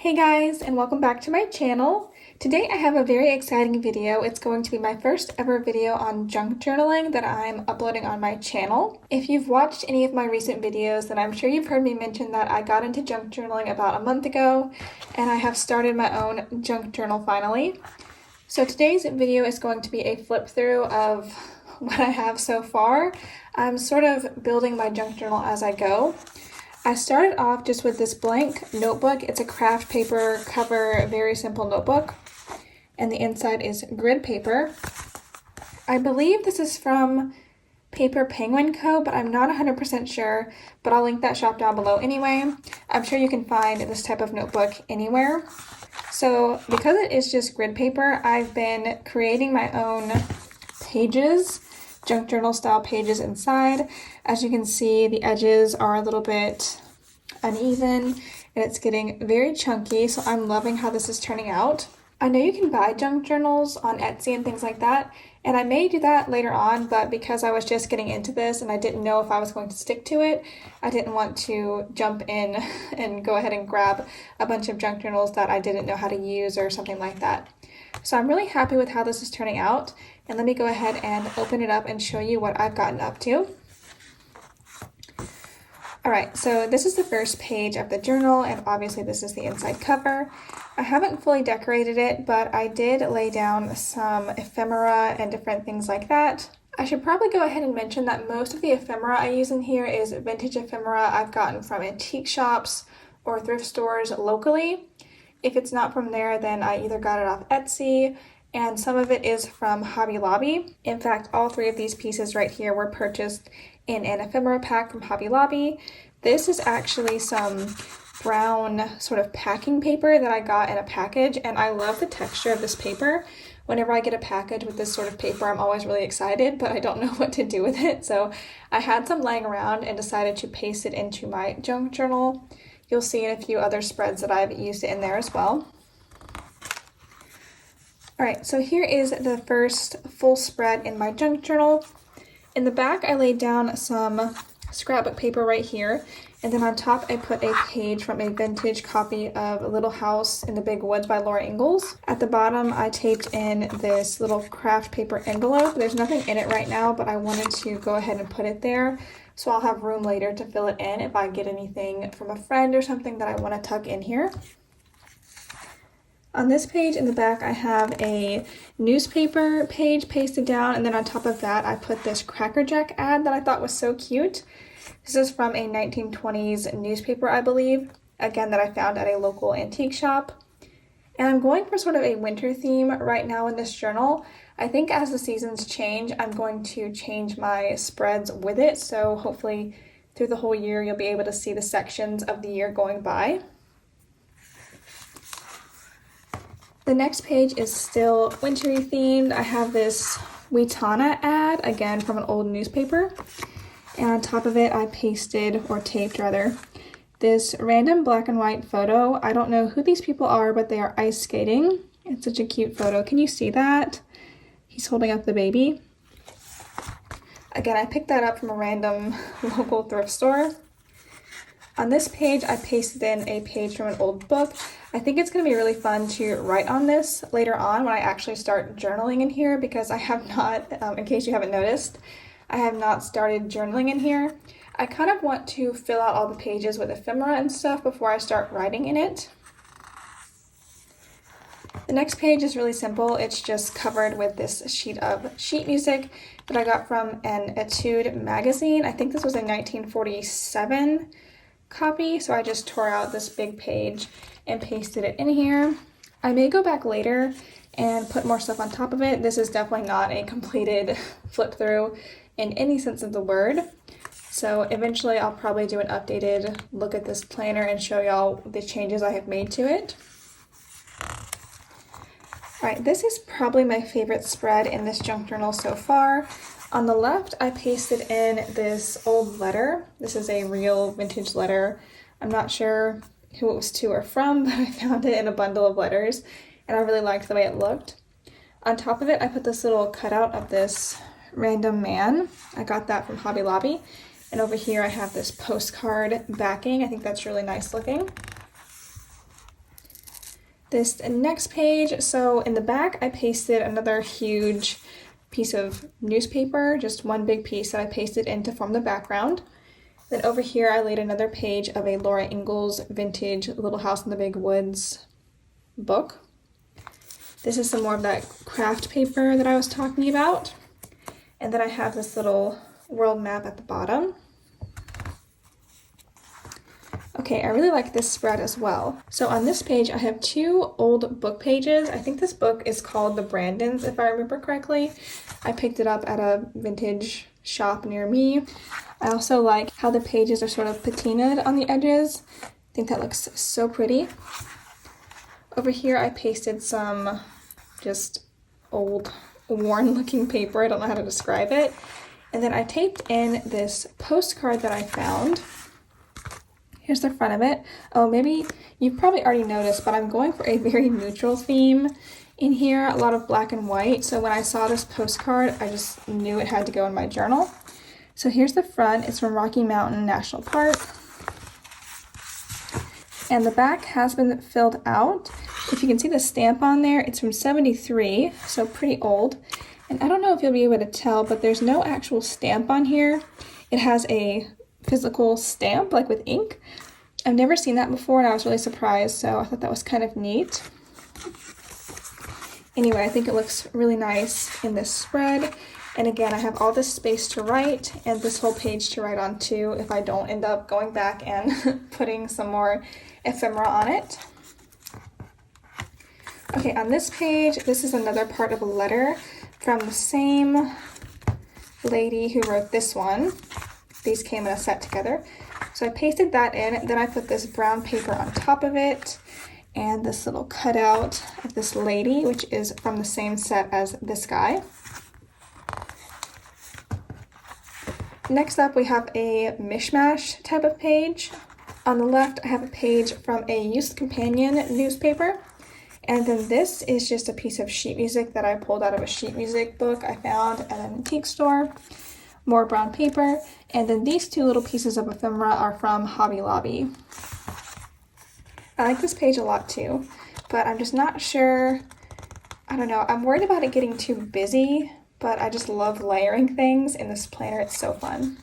Hey guys, and welcome back to my channel. Today I have a very exciting video. It's going to be my first ever video on junk journaling that I'm uploading on my channel. If you've watched any of my recent videos, then I'm sure you've heard me mention that I got into junk journaling about a month ago, and I have started my own junk journal finally. So today's video is going to be a flip through of what I have so far. I'm sort of building my junk journal as I go. I started off just with this blank notebook. It's a craft paper cover, very simple notebook, and the inside is grid paper. I believe this is from Paper Penguin Co., but I'm not 100% sure, but I'll link that shop down below anyway. I'm sure you can find this type of notebook anywhere. So because it is just grid paper, I've been creating my own pages, junk journal style pages inside. As you can see, the edges are a little bit uneven and it's getting very chunky, so I'm loving how this is turning out. I know you can buy junk journals on Etsy and things like that, and I may do that later on, but because I was just getting into this and I didn't know if I was going to stick to it, I didn't want to jump in and go ahead and grab a bunch of junk journals that I didn't know how to use or something like that. So I'm really happy with how this is turning out, and let me go ahead and open it up and show you what I've gotten up to. Alright, so this is the first page of the journal, and obviously this is the inside cover. I haven't fully decorated it, but I did lay down some ephemera and different things like that. I should probably go ahead and mention that most of the ephemera I use in here is vintage ephemera I've gotten from antique shops or thrift stores locally. If it's not from there, then I either got it off Etsy, and some of it is from Hobby Lobby. In fact, all three of these pieces right here were purchased in an ephemera pack from Hobby Lobby. This is actually some brown sort of packing paper that I got in a package, and I love the texture of this paper. Whenever I get a package with this sort of paper, I'm always really excited, but I don't know what to do with it. So I had some laying around and decided to paste it into my junk journal. You'll see in a few other spreads that I've used it in there as well. Alright, so here is the first full spread in my junk journal. In the back, I laid down some scrapbook paper right here, and then on top I put a page from a vintage copy of Little House in the Big Woods by Laura Ingalls. At the bottom, I taped in this little craft paper envelope. There's nothing in it right now, but I wanted to go ahead and put it there, so I'll have room later to fill it in if I get anything from a friend or something that I want to tuck in here. On this page in the back, I have a newspaper page pasted down, and then on top of that, I put this Cracker Jack ad that I thought was so cute. This is from a 1920s newspaper, I believe, again, that I found at a local antique shop. And I'm going for sort of a winter theme right now in this journal. I think as the seasons change, I'm going to change my spreads with it, so hopefully through the whole year, you'll be able to see the sections of the year going by. The next page is still wintry themed. I have this Wheatana ad, again from an old newspaper. And on top of it, I pasted, or taped rather, this random black and white photo. I don't know who these people are, but they are ice skating. It's such a cute photo. Can you see that? He's holding up the baby. Again, I picked that up from a random local thrift store. On this page, I pasted in a page from an old book. I think it's going to be really fun to write on this later on when I actually start journaling in here, because I have not, in case you haven't noticed, I have not started journaling in here. I kind of want to fill out all the pages with ephemera and stuff before I start writing in it. The next page is really simple. It's just covered with this sheet of sheet music that I got from an Etude magazine. I think this was a 1947 copy, so I just tore out this big page and pasted it in here. I may go back later and put more stuff on top of it. This is definitely not a completed flip through in any sense of the word. So eventually I'll probably do an updated look at this planner and show y'all the changes I have made to it. Alright, this is probably my favorite spread in this junk journal so far. On the left, I pasted in this old letter. This is a real vintage letter. I'm not sure who it was to or from, but I found it in a bundle of letters, and I really liked the way it looked. On top of it, I put this little cutout of this random man. I got that from Hobby Lobby. And over here, I have this postcard backing. I think that's really nice looking. this next page. So in the back, I pasted another huge piece of newspaper, just one big piece that I pasted in to form the background. Then over here, I laid another page of a Laura Ingalls vintage Little House in the Big Woods book. This is some more of that craft paper that I was talking about. And then I have this little world map at the bottom. Okay, I really like this spread as well. So on this page, I have two old book pages. I think this book is called The Brandons, if I remember correctly. I picked it up at a vintage shop near me. I also like how the pages are sort of patinaed on the edges. I think that looks so pretty. Over here, I pasted some just old, worn-looking paper. I don't know how to describe it. And then I taped in this postcard that I found. Here's the front of it. Oh, maybe you've probably already noticed, but I'm going for a very neutral theme in here, a lot of black and white. So when I saw this postcard, I just knew it had to go in my journal. So here's the front. It's from Rocky Mountain National Park. And the back has been filled out. If you can see the stamp on there, it's from 73, so pretty old. And I don't know if you'll be able to tell, but there's no actual stamp on here. It has a physical stamp, like with ink. I've never seen that before, and I was really surprised, so I thought that was kind of neat. Anyway, I think it looks really nice in this spread. And again, I have all this space to write and this whole page to write on too if I don't end up going back and putting some more ephemera on it. Okay, on this page, this is another part of a letter from the same lady who wrote this one. These came in a set together. So I pasted that in, then I put this brown paper on top of it, and this little cutout of this lady, which is from the same set as this guy. Next up, we have a mishmash type of page. On the left, I have a page from a Youth Companion newspaper. And then this is just a piece of sheet music that I pulled out of a sheet music book I found at an antique store. More brown paper. And then these two little pieces of ephemera are from Hobby Lobby. I like this page a lot too, but I'm just not sure. I don't know. I'm worried about it getting too busy, but I just love layering things in this planner. It's so fun.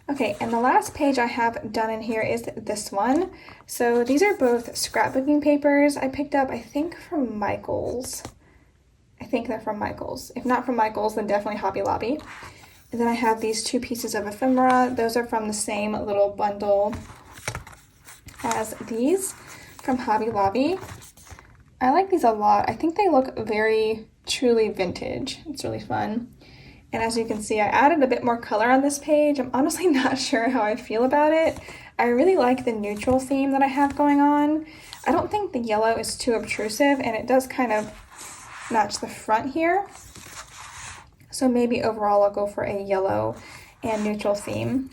Okay, and the last page I have done in here is this one. So these are both scrapbooking papers I picked up, I think from Michael's. I think they're from Michael's. If not from Michael's, then definitely Hobby Lobby. And then I have these two pieces of ephemera. Those are from the same little bundle as these from Hobby Lobby. I like these a lot. I think they look very truly vintage. It's really fun. And as you can see, I added a bit more color on this page. I'm honestly not sure how I feel about it. I really like the neutral theme that I have going on. I don't think the yellow is too obtrusive, and it does kind of match the front here. So maybe overall I'll go for a yellow and neutral theme.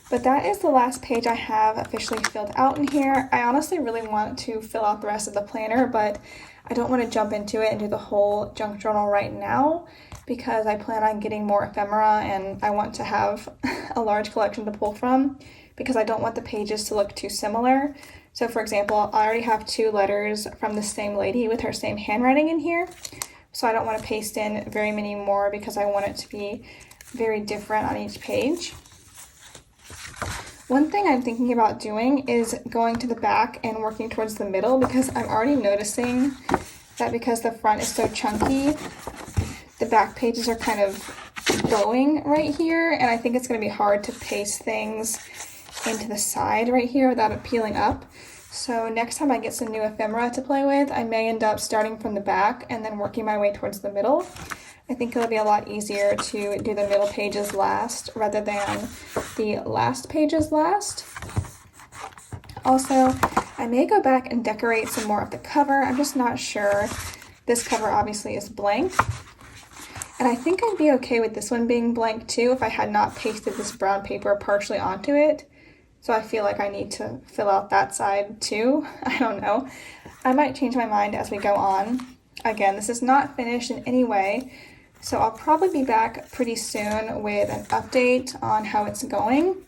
But that is the last page I have officially filled out in here. I honestly really want to fill out the rest of the planner, but I don't want to jump into it and do the whole junk journal right now because I plan on getting more ephemera and I want to have a large collection to pull from because I don't want the pages to look too similar. So for example, I already have two letters from the same lady with her same handwriting in here. So I don't want to paste in very many more because I want it to be very different on each page. One thing I'm thinking about doing is going to the back and working towards the middle because I'm already noticing that because the front is so chunky, the back pages are kind of bowing right here, and I think it's going to be hard to paste things into the side right here without it peeling up. So next time I get some new ephemera to play with, I may end up starting from the back and then working my way towards the middle. I think it'll be a lot easier to do the middle pages last rather than the last pages last. Also, I may go back and decorate some more of the cover. I'm just not sure. This cover obviously is blank. And I think I'd be okay with this one being blank too if I had not pasted this brown paper partially onto it. So I feel like I need to fill out that side too. I don't know. I might change my mind as we go on. Again, this is not finished in any way. So I'll probably be back pretty soon with an update on how it's going.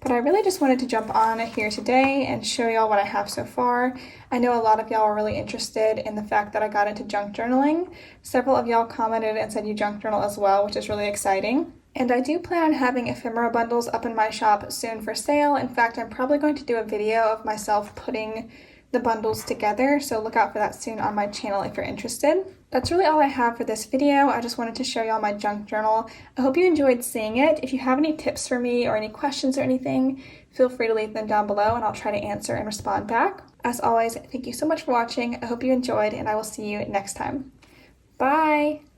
But I really just wanted to jump on here today and show y'all what I have so far. I know a lot of y'all are really interested in the fact that I got into junk journaling. Several of y'all commented and said you junk journal as well, which is really exciting. And I do plan on having ephemera bundles up in my shop soon for sale. In fact, I'm probably going to do a video of myself putting the bundles together, so look out for that soon on my channel if you're interested. That's really all I have for this video. I just wanted to show y'all my junk journal. I hope you enjoyed seeing it. If you have any tips for me or any questions or anything, feel free to leave them down below and I'll try to answer and respond back. As always, thank you so much for watching. I hope you enjoyed and I will see you next time. Bye!